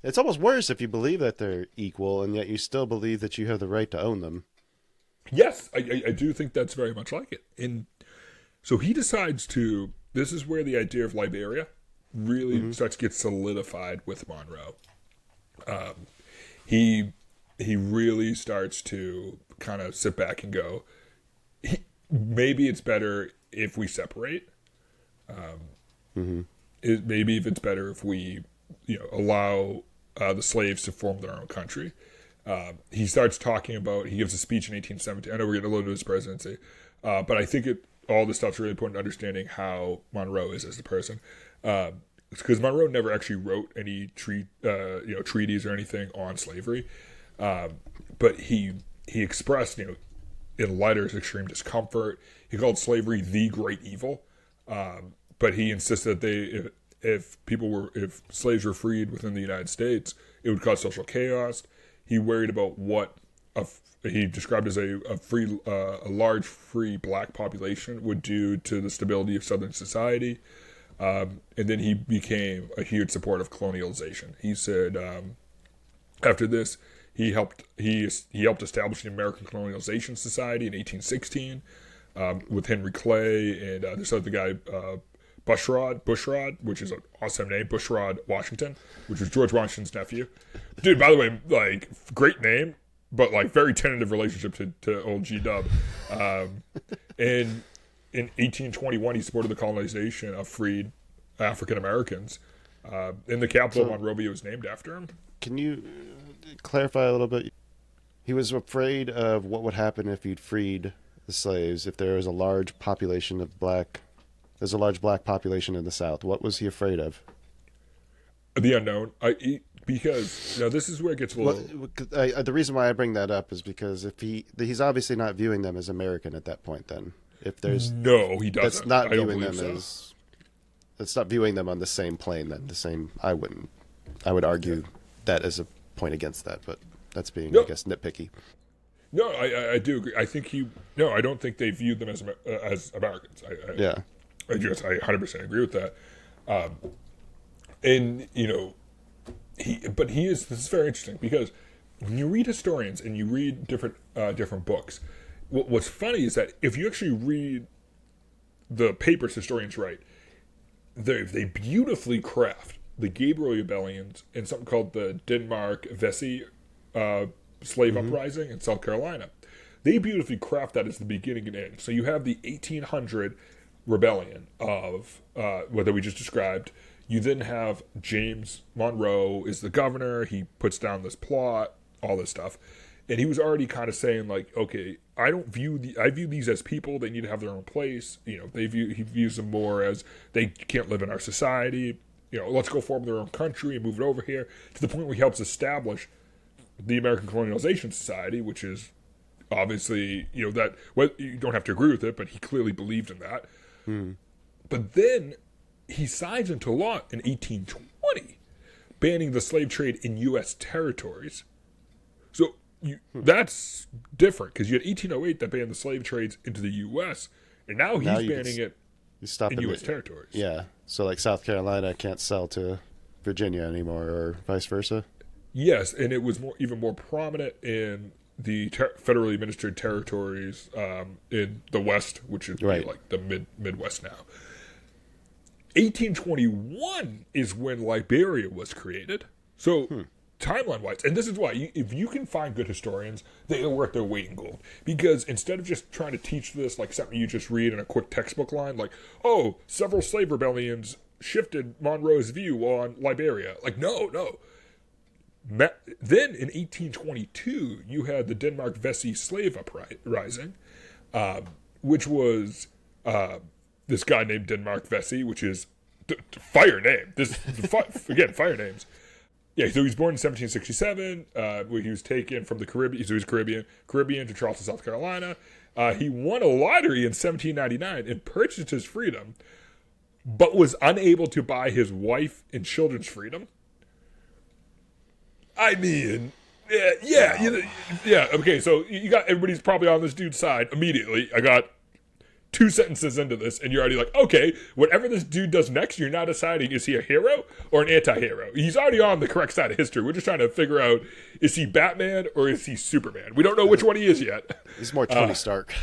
It's almost worse if you believe that they're equal and yet you still believe that you have the right to own them. Yes, I do think that's very much like it. And so he decides to. This is where the idea of Liberia really starts to get solidified with Monroe. He really starts to kind of sit back and go, maybe it's better if we separate. Maybe if it's better if we, allow the slaves to form their own country. He starts talking about. He gives a speech in 1817. I know we're getting a little into his presidency, but I think all this stuff's really important to understanding how Monroe is as a person. Because Monroe never actually wrote any treaties or anything on slavery, but he expressed, in letters, extreme discomfort. He called slavery the great evil, but he insisted that if slaves were freed within the United States, it would cause social chaos. He worried about what he described as a large free black population would do to the stability of Southern society. And then he became a huge supporter of colonialization. He said after this, he helped establish the American Colonialization Society in 1816 with Henry Clay and this other guy, Bushrod, which is an awesome name, Bushrod Washington, which was George Washington's nephew. Dude, by the way, like, great name, but like very tentative relationship to old G-Dub. And in 1821, he supported the colonization of freed African Americans. In the capital of Monrovia was named after him. Can you clarify a little bit? He was afraid of what would happen if he'd freed the slaves, if there was a large population of there's a large black population in the South. What was he afraid of? The unknown. Because this is where it gets a little. The reason why I bring that up is because if he's obviously not viewing them as American at that point. Then, if there's no, he doesn't. That's not viewing them so. as. That's not viewing them on the same plane. Then the same. I would argue that as a point against that, but that's being, I guess, nitpicky. No, I do agree. I think I don't think they viewed them as Americans. I 100% agree with that. And this is very interesting because when you read historians and you read different books, what's funny is that if you actually read the papers historians write, they beautifully craft the Gabriel rebellions and something called the Denmark-Vesey slave uprising in South Carolina. They beautifully craft that as the beginning and end. So you have the 1800 rebellion of what we just described. You then have James Monroe is the governor. He puts down this plot, all this stuff. And he was already kind of saying, like, okay, I view these as people. They need to have their own place. He views them more as they can't live in our society. Let's go form their own country and move it over here, to the point where he helps establish the American Colonialization Society, which is obviously, that, well, you don't have to agree with it, but he clearly believed in that. But then he signs into law in 1820, banning the slave trade in U.S. territories. So that's different, because you had 1808 that banned the slave trades into the U.S., and now he's banning it in U.S. territories. Yeah, so like South Carolina can't sell to Virginia anymore, or vice versa? Yes, and it was even more prominent in the federally administered territories in the West, which is like the Midwest now. 1821 is when Liberia was created. So timeline-wise, and this is why, if you can find good historians, they're worth their weight in gold. Because instead of just trying to teach this like something you just read in a quick textbook line, like, oh, several slave rebellions shifted Monroe's view on Liberia. Like, no. Then in 1822, you had the Denmark-Vesey slave uprising, which was this guy named Denmark-Vesey, which is fire name. Again, fire names. Yeah, so he was born in 1767, where he was taken from the Caribbean. So he was Caribbean to Charleston, South Carolina. He won a lottery in 1799 and purchased his freedom, but was unable to buy his wife and children's freedom. I mean, yeah. Okay, so you got everybody's probably on this dude's side immediately. I got 2 sentences into this, and you're already like, okay, whatever this dude does next, you're now deciding, is he a hero or an anti-hero? He's already on the correct side of history. We're just trying to figure out, is he Batman or is he Superman? We don't know which one he is yet. He's more Tony Stark.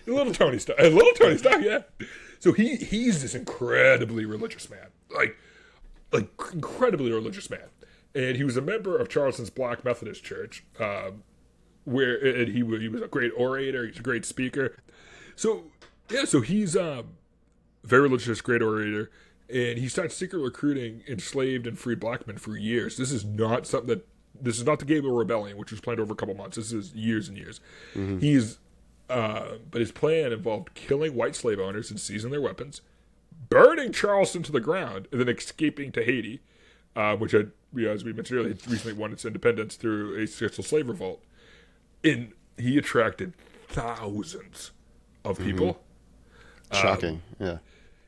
A little Tony Stark, yeah. So he's this incredibly religious man, like incredibly religious man, and he was a member of Charleston's Black Methodist Church, where he was a great orator. He's a great speaker. So he's very religious, great orator, and he starts secret recruiting enslaved and freed black men for years. This is not the Gabriel Rebellion, which was planned over a couple months. This is years and years. Mm-hmm. But his plan involved killing white slave owners and seizing their weapons, burning Charleston to the ground, and then escaping to Haiti, which had, as we mentioned earlier, recently won its independence through a successful slave revolt. And he attracted thousands of people. Shocking, yeah.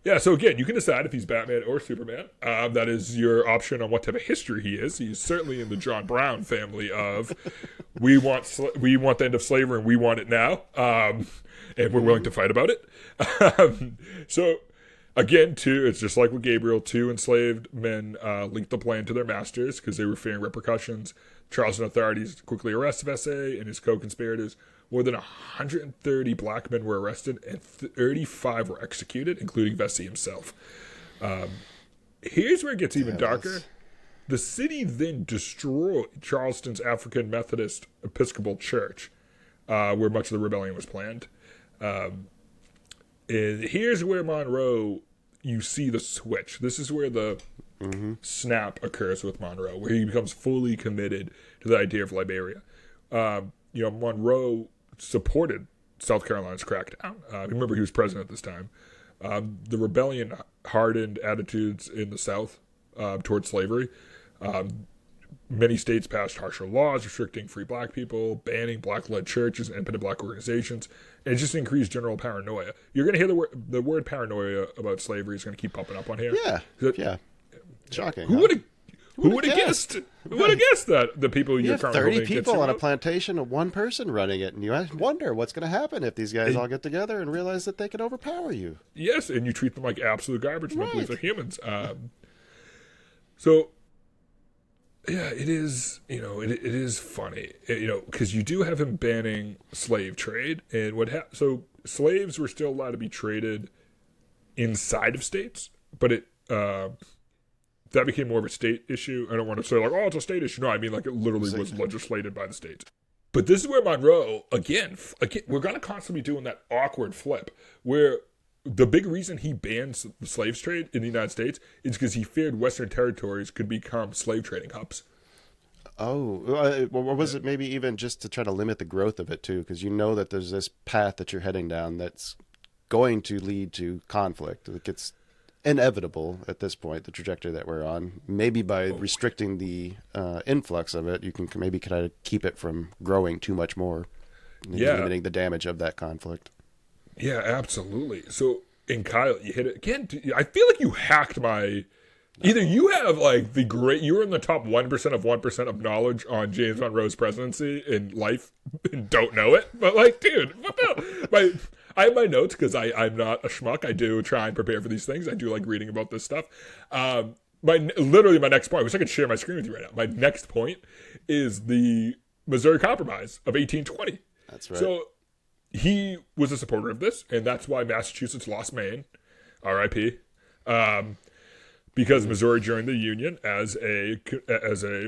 Yeah, so again, you can decide if he's Batman or Superman. That is your option on what type of history he is. He's certainly in the John Brown family of we want the end of slavery and we want it now, and we're willing to fight about it. So again, it's just like with Gabriel. 2 enslaved men linked the plan to their masters because they were fearing repercussions. Charleston authorities quickly arrested Vesey and his co-conspirators. More than 130 black men were arrested and 35 were executed, including Vesey himself. Here's where it gets even darker. The city then destroyed Charleston's African Methodist Episcopal Church, where much of the rebellion was planned. And here's where Monroe, you see the switch. This is where the snap occurs with Monroe, where he becomes fully committed to the idea of Liberia. Monroe supported South Carolina's crackdown. Remember, he was president at this time. The rebellion hardened attitudes in the South towards slavery. Many states passed harsher laws restricting free black people, banning black-led churches and independent black organizations, and it just increased general paranoia. You're going to hear the word paranoia about slavery is going to keep popping up on here. Yeah. Shocking. Who would have guessed? Who would have guessed that the people you you're have 30 people on a plantation of one person running it, and you wonder what's going to happen if these guys all get together and realize that they can overpower you. Yes, and you treat them like absolute garbage and don't believe they're humans. So, yeah, it is. It is funny. Because you do have him banning slave trade, and so slaves were still allowed to be traded inside of states, but that became more of a state issue. I don't want to say it's a state issue. No, I mean it literally was legislated by the states. But this is where Monroe, again, we're going to constantly be doing that awkward flip where the big reason he bans the slave trade in the United States is because he feared Western territories could become slave trading hubs. Oh, or was it maybe even just to try to limit the growth of it too? Because that there's this path that you're heading down that's going to lead to conflict. It's inevitable at this point, the trajectory that we're on. Maybe by restricting the influx of it, you can maybe kind of keep it from growing too much more, limiting the damage of that conflict. Yeah, absolutely. So, and Kyle, you hit it again. I feel like you hacked my. Either you have you're in the top 1% of 1% of knowledge on James Monroe's presidency in life and don't know it. But dude, what the? I have my notes because I'm not a schmuck. I do try and prepare for these things. I do like reading about this stuff. My next point, I wish I could share my screen with you right now. My next point is the Missouri Compromise of 1820. That's right. So he was a supporter of this, and that's why Massachusetts lost Maine, R.I.P., because Missouri joined the Union as a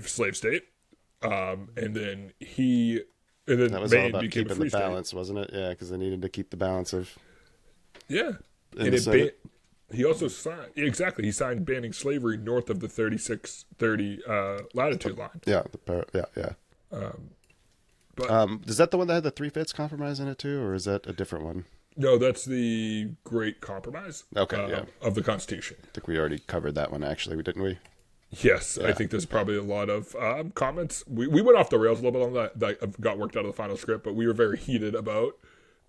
slave state, and then that was Maine all about became keeping a free the balance, state. wasn't it? Yeah, because they needed to keep the balance of. Yeah, and he also signed He signed banning slavery north of the 3630 latitude line. Yeah, is that the one that had the 3/5 compromise in it too, or is that a different one? No, that's the Great Compromise. Okay, of the Constitution. I think we already covered that one, actually, didn't we? Yes, yeah. I think there's probably a lot of comments. We went off the rails a little bit on that got worked out of the final script, but we were very heated about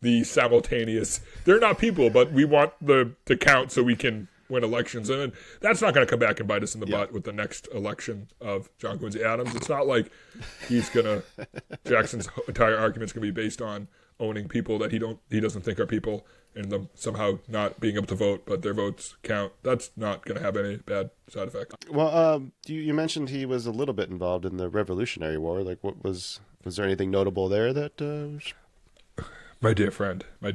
the simultaneous. They're not people, but we want to count so we can win elections, and that's not going to come back and bite us in the butt with the next election of John Quincy Adams. It's not like Jackson's entire argument's going to be based on owning people that he doesn't think are people, and them somehow not being able to vote, but their votes count. That's not going to have any bad side effects. Well, you mentioned he was a little bit involved in the Revolutionary War. Like, what was there anything notable there that? My dear friend. I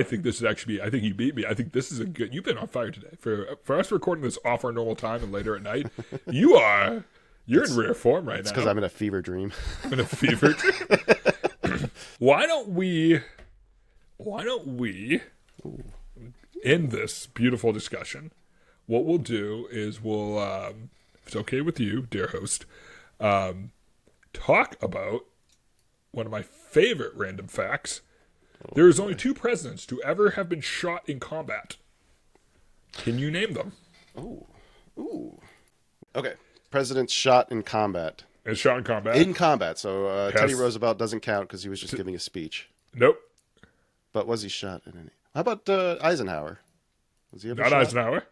think this is actually. I think you beat me. I think this is a good. You've been on fire today for us recording this off our normal time and later at night. You're in rare form right now. It's because I'm in a fever dream. I'm in a fever dream. Why don't we end this beautiful discussion? What we'll do is we'll, if it's okay with you, dear host, talk about one of my favorite random facts. There is only 2 presidents to ever have been shot in combat. Can you name them? Ooh. Okay. Presidents shot in combat. And shot in combat? In combat. So Yes. Teddy Roosevelt doesn't count because he was just giving a speech. Nope. But was he shot in any? How about Eisenhower? Was he ever Not shot? Eisenhower.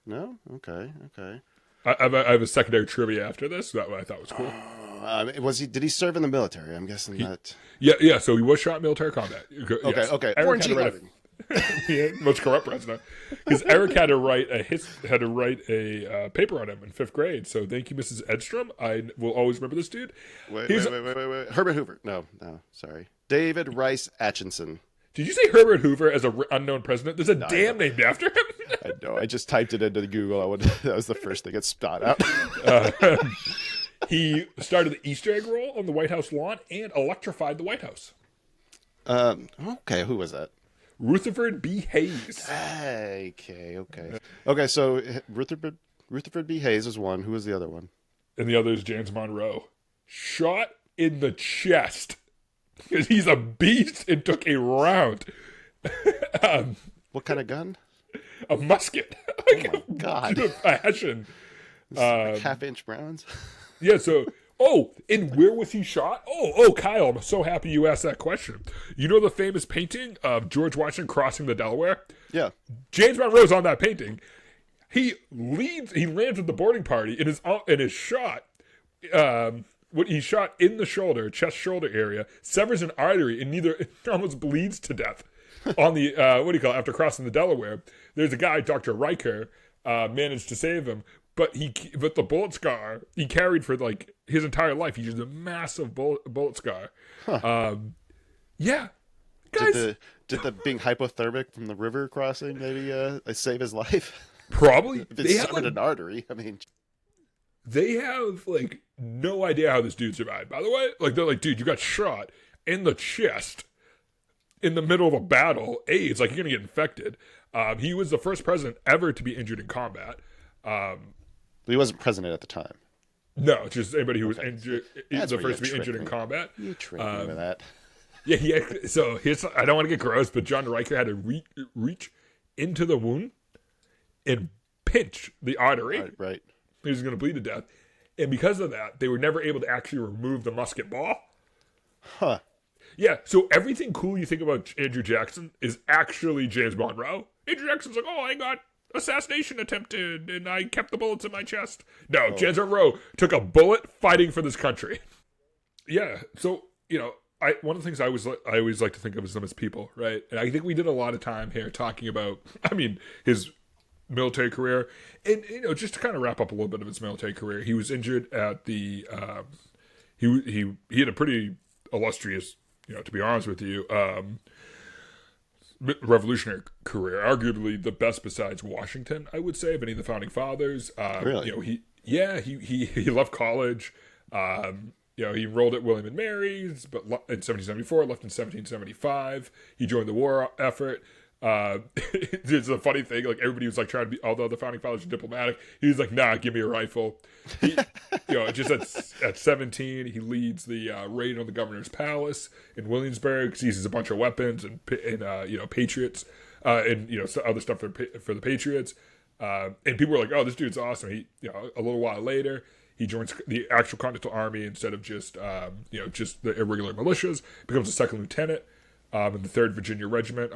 No? Okay. I have a secondary trivia after this. That one I thought was cool. Did he serve in the military? I'm guessing that. Yeah. So he was shot in military combat. Yes. Okay. Eric Warren had G. to write Harding. most corrupt president, because Eric had to write a paper on him in 5th grade. So thank you, Mrs. Edstrom. I will always remember this dude. Wait. Herbert Hoover. No, sorry. David Rice Atchison. Did you say Herbert Hoover as an unknown president? There's a dam named after him. I know. I just typed it into Google. That was the first thing that spat out. He started the Easter egg roll on the White House lawn and electrified the White House. Okay, who was that? Rutherford B. Hayes. Okay, so Rutherford B. Hayes is one. Who was the other one? And the other is James Monroe. Shot in the chest. Because he's a beast and took a round. What kind of gun? A musket. Oh my God. A fashion. Half-inch rounds? Yeah, so... and where was he shot? Kyle, I'm so happy you asked that question. You know the famous painting of George Washington crossing the Delaware? Yeah. James Monroe's on that painting. He lands with the boarding party and is shot. He's shot in the shoulder, chest shoulder area, severs an artery, and it almost bleeds to death. On the after crossing the Delaware, there's a guy, Dr. Riker, managed to save him. But the bullet scar he carried for like his entire life. He used a massive bullet scar. Huh. Yeah, guys. Did the being hypothermic from the river crossing maybe save his life? Probably. If it severed an artery, I mean, they have like no idea how this dude survived. By the way, like they're like, dude, you got shot in the chest in the middle of a battle. AIDS, like you're gonna get infected. He was the first president ever to be injured in combat. He wasn't president at the time. No, just anybody who was injured. He was That's the where first to be injured in combat. You tricked me with that. Yeah. So I don't want to get gross, but John Riker had to reach into the wound and pinch the artery. Right. He was going to bleed to death. And because of that, they were never able to actually remove the musket ball. Huh. Yeah, so everything cool you think about Andrew Jackson is actually James Monroe. Andrew Jackson's like, I got assassination attempted, and I kept the bullets in my chest. No, James Monroe took a bullet fighting for this country. Yeah, so, one of the things I always like to think of them as people, right? And I think we did a lot of time here talking about, his military career. And, just to kind of wrap up a little bit of his military career, he was injured at the, he had a pretty illustrious, to be honest with you, revolutionary career, arguably the best besides Washington, I would say, of any of the founding fathers. Really? He left college. He enrolled at William and Mary's, but in 1774, left in 1775. He joined the war effort. It's a funny thing. Like everybody was like trying to be, although the founding fathers were diplomatic, he was like, "Nah, give me a rifle." Just at 17, he leads the raid on the governor's palace in Williamsburg, seizes a bunch of weapons and patriots, and other stuff for the patriots. And people were like, "Oh, this dude's awesome." He, a little while later, he joins the actual Continental Army instead of just the irregular militias. Becomes a second lieutenant. In the 3rd Virginia Regiment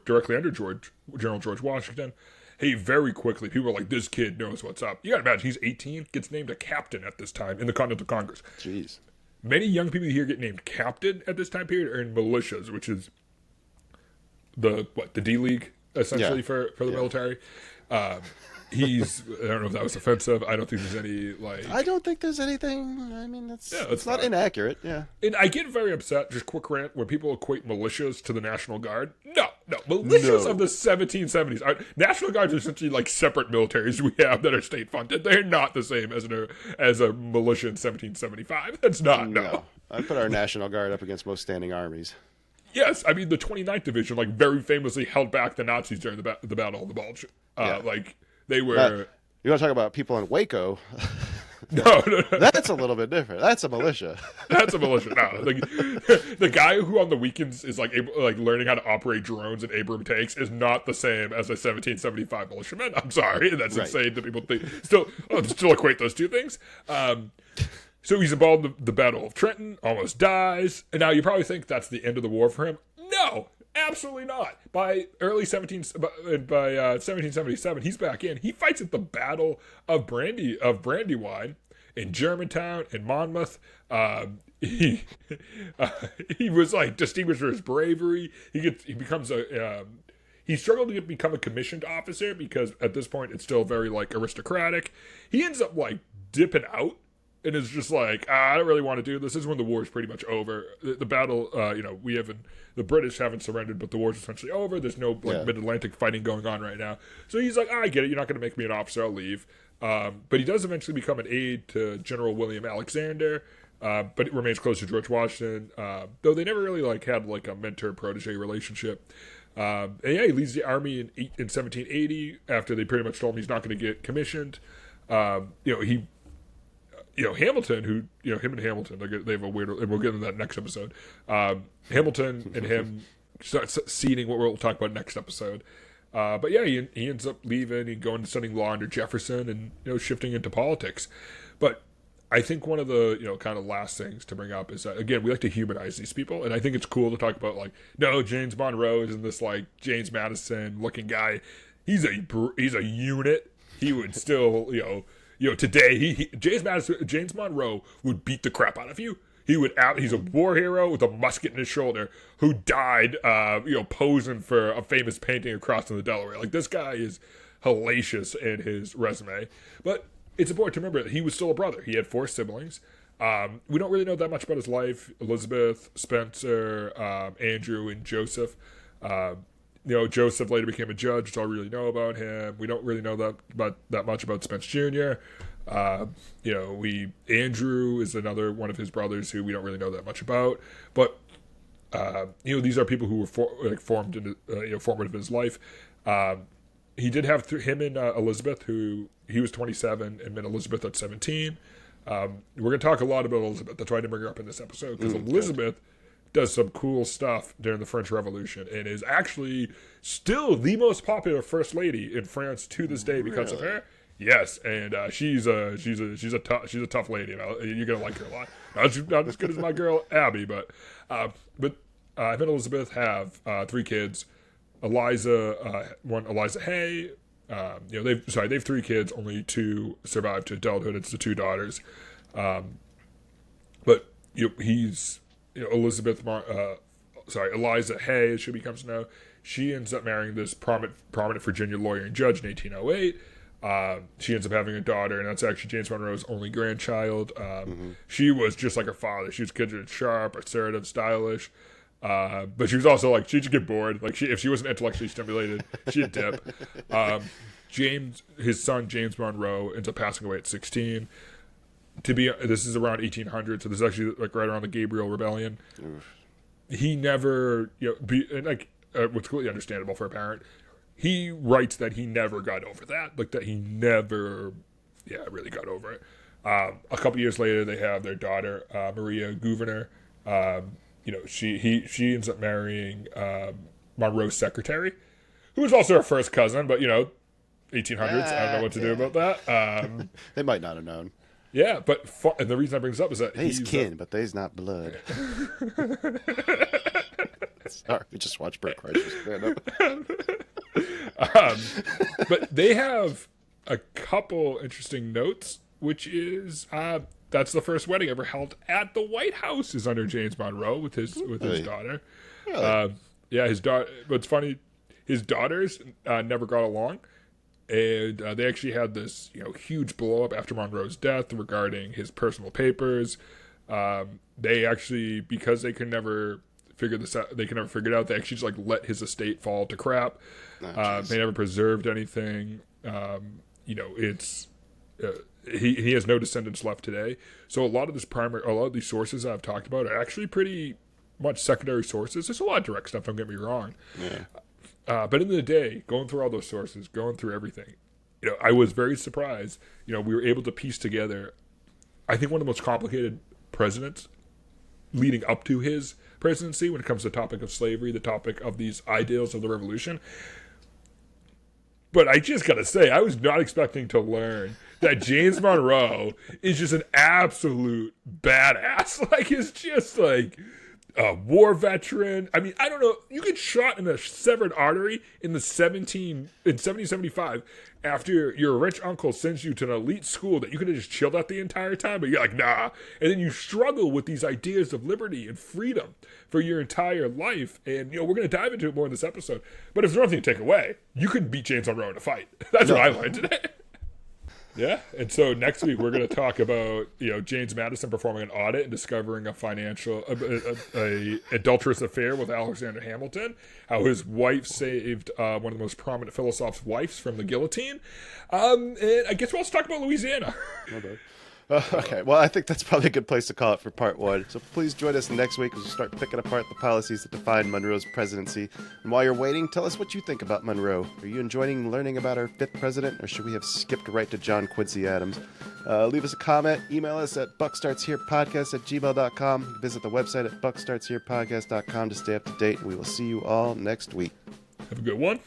directly under General George Washington. Hey, very quickly, people were like, this kid knows what's up. You gotta imagine, he's 18, gets named a captain at this time in the Continental Congress. Jeez. Many young people here get named captain at this time period are in militias, which is the D League essentially for the military. I don't know if that was offensive. I don't think there's any I don't think there's anything. I mean, it's not inaccurate. Yeah. And I get very upset. Just quick rant when people equate militias to the National Guard. No, militias of the 1770s. National Guards are essentially like separate militaries we have that are state funded. They're not the same as a militia in 1775. That's not. No. I put our National Guard up against most standing armies. Yes, I mean the 29th Division, like very famously held back the Nazis during the Battle of the Bulge. Like they were. You want to talk about people in Waco? No. That's a little bit different. That's a militia. That's a militia. No, the guy who on the weekends is like learning how to operate drones and Abram tanks is not the same as a 1775 militiaman. I'm sorry, that's insane that people still equate those two things. So he's involved in the Battle of Trenton, almost dies, and now you probably think that's the end of the war for him. No, absolutely not. By 1777, he's back in. He fights at the Battle of Brandywine in Germantown and Monmouth. He was like distinguished for his bravery. He struggled to become a commissioned officer because at this point it's still very like aristocratic. He ends up like dipping out. And it's just like, I don't really want to do this. This is when the war is pretty much over. The battle, the British haven't surrendered, but the war's essentially over. There's no mid-Atlantic fighting going on right now. So he's like, I get it. You're not going to make me an officer. I'll leave. But he does eventually become an aide to General William Alexander, but it remains close to George Washington, though they never really like had like a mentor-protege relationship. And he leads the army in 1780 after they pretty much told him he's not going to get commissioned. Hamilton, him and Hamilton, they have a weird, and we'll get into that next episode. Hamilton and him start seeding what we'll talk about next episode. But yeah, he ends up leaving and going to studying law under Jefferson and, shifting into politics. But I think one of the, kind of last things to bring up is that, again, we like to humanize these people. And I think it's cool to talk about, like, no, James Monroe isn't this, like, James Madison looking guy. He's a unit. He would still, today, James Monroe would beat the crap out of you. He's a war hero with a musket in his shoulder who died, posing for a famous painting of crossing the Delaware. Like, this guy is hellacious in his resume. But it's important to remember that he was still a brother. He had 4 siblings. We don't really know that much about his life. Elizabeth, Spencer, Andrew, and Joseph. Joseph later became a judge. That's all we really know about him. We don't really know that much about Spence Jr. Andrew is another one of his brothers who we don't really know that much about. But these are people who were formed into formative in his life. He did have him and Elizabeth, who he was 27, and then Elizabeth at 17. We're going to talk a lot about Elizabeth. That's why I didn't bring her up in this episode, because Elizabeth does some cool stuff during the French Revolution and is actually still the most popular first lady in France to this day because of her. Yes, and she's a tough lady. You're gonna like her a lot. Not as good as my girl Abby, but him and Elizabeth have 3 kids. Eliza Hay. They have 3 kids. Only 2 survived to adulthood. It's the 2 daughters. But he's. Eliza Hay, as she becomes known, she ends up marrying this prominent Virginia lawyer and judge in 1808. She ends up having a daughter, and that's actually James Monroe's only grandchild. She was just like her father. She was considered sharp, assertive, stylish. But she was also like, she'd get bored. Like, if she wasn't intellectually stimulated, she'd dip. His son, James Monroe, ends up passing away at 16. This is around 1800, so this is actually like right around the Gabriel Rebellion. Oof. He never, what's completely understandable for a parent. He writes that he never got over that, like that he never, really got over it. A couple years later, they have their daughter, Maria Gouverneur. She ends up marrying Monroe's secretary, who was also her first cousin, but 1800s. I don't know what to do about that. They might not have known. Yeah, but and the reason I bring this up is that he's kin, but they's not blood. Sorry, we just watched Bert Kreischer stand up. But they have a couple interesting notes, which is that's the first wedding ever held at the White House is under James Monroe with his daughter. Really? Yeah, his daughter. What's funny, his daughters never got along, and they actually had this huge blow up after Monroe's death regarding his personal papers. They actually, because they could never figure this out, they actually just like let his estate fall to crap. They never preserved anything. It's he has no descendants left today. So a lot of these sources I've talked about are actually pretty much secondary sources. There's a lot of direct stuff, don't get me wrong. Yeah. But in the day, going through all those sources, going through everything, I was very surprised. We were able to piece together, I think, one of the most complicated presidents leading up to his presidency when it comes to the topic of slavery, the topic of these ideals of the revolution. But I just got to say, I was not expecting to learn that James Monroe is just an absolute badass. Like, it's just like a war veteran. I mean, I don't know. You get shot in a severed artery in 1775 after your rich uncle sends you to an elite school that you could have just chilled at the entire time, but you're like, nah. And then you struggle with these ideas of liberty and freedom for your entire life. And, we're going to dive into it more in this episode. But if there's nothing to take away, you could beat James Monroe in a fight. That's what I learned today. Yeah, and so next week we're going to talk about James Madison performing an audit and discovering a adulterous affair with Alexander Hamilton, how his wife saved one of the most prominent philosophers' wives from the guillotine, and I guess we'll also talk about Louisiana. Okay. Okay, well, I think that's probably a good place to call it for part one. So please join us next week as we start picking apart the policies that define Monroe's presidency. And while you're waiting, tell us what you think about Monroe. Are you enjoying learning about our fifth president, or should we have skipped right to John Quincy Adams? Leave us a comment. Email us at buckstartsherepodcast@gmail.com. You can visit the website at buckstartsherepodcast.com to stay up to date. We will see you all next week. Have a good one.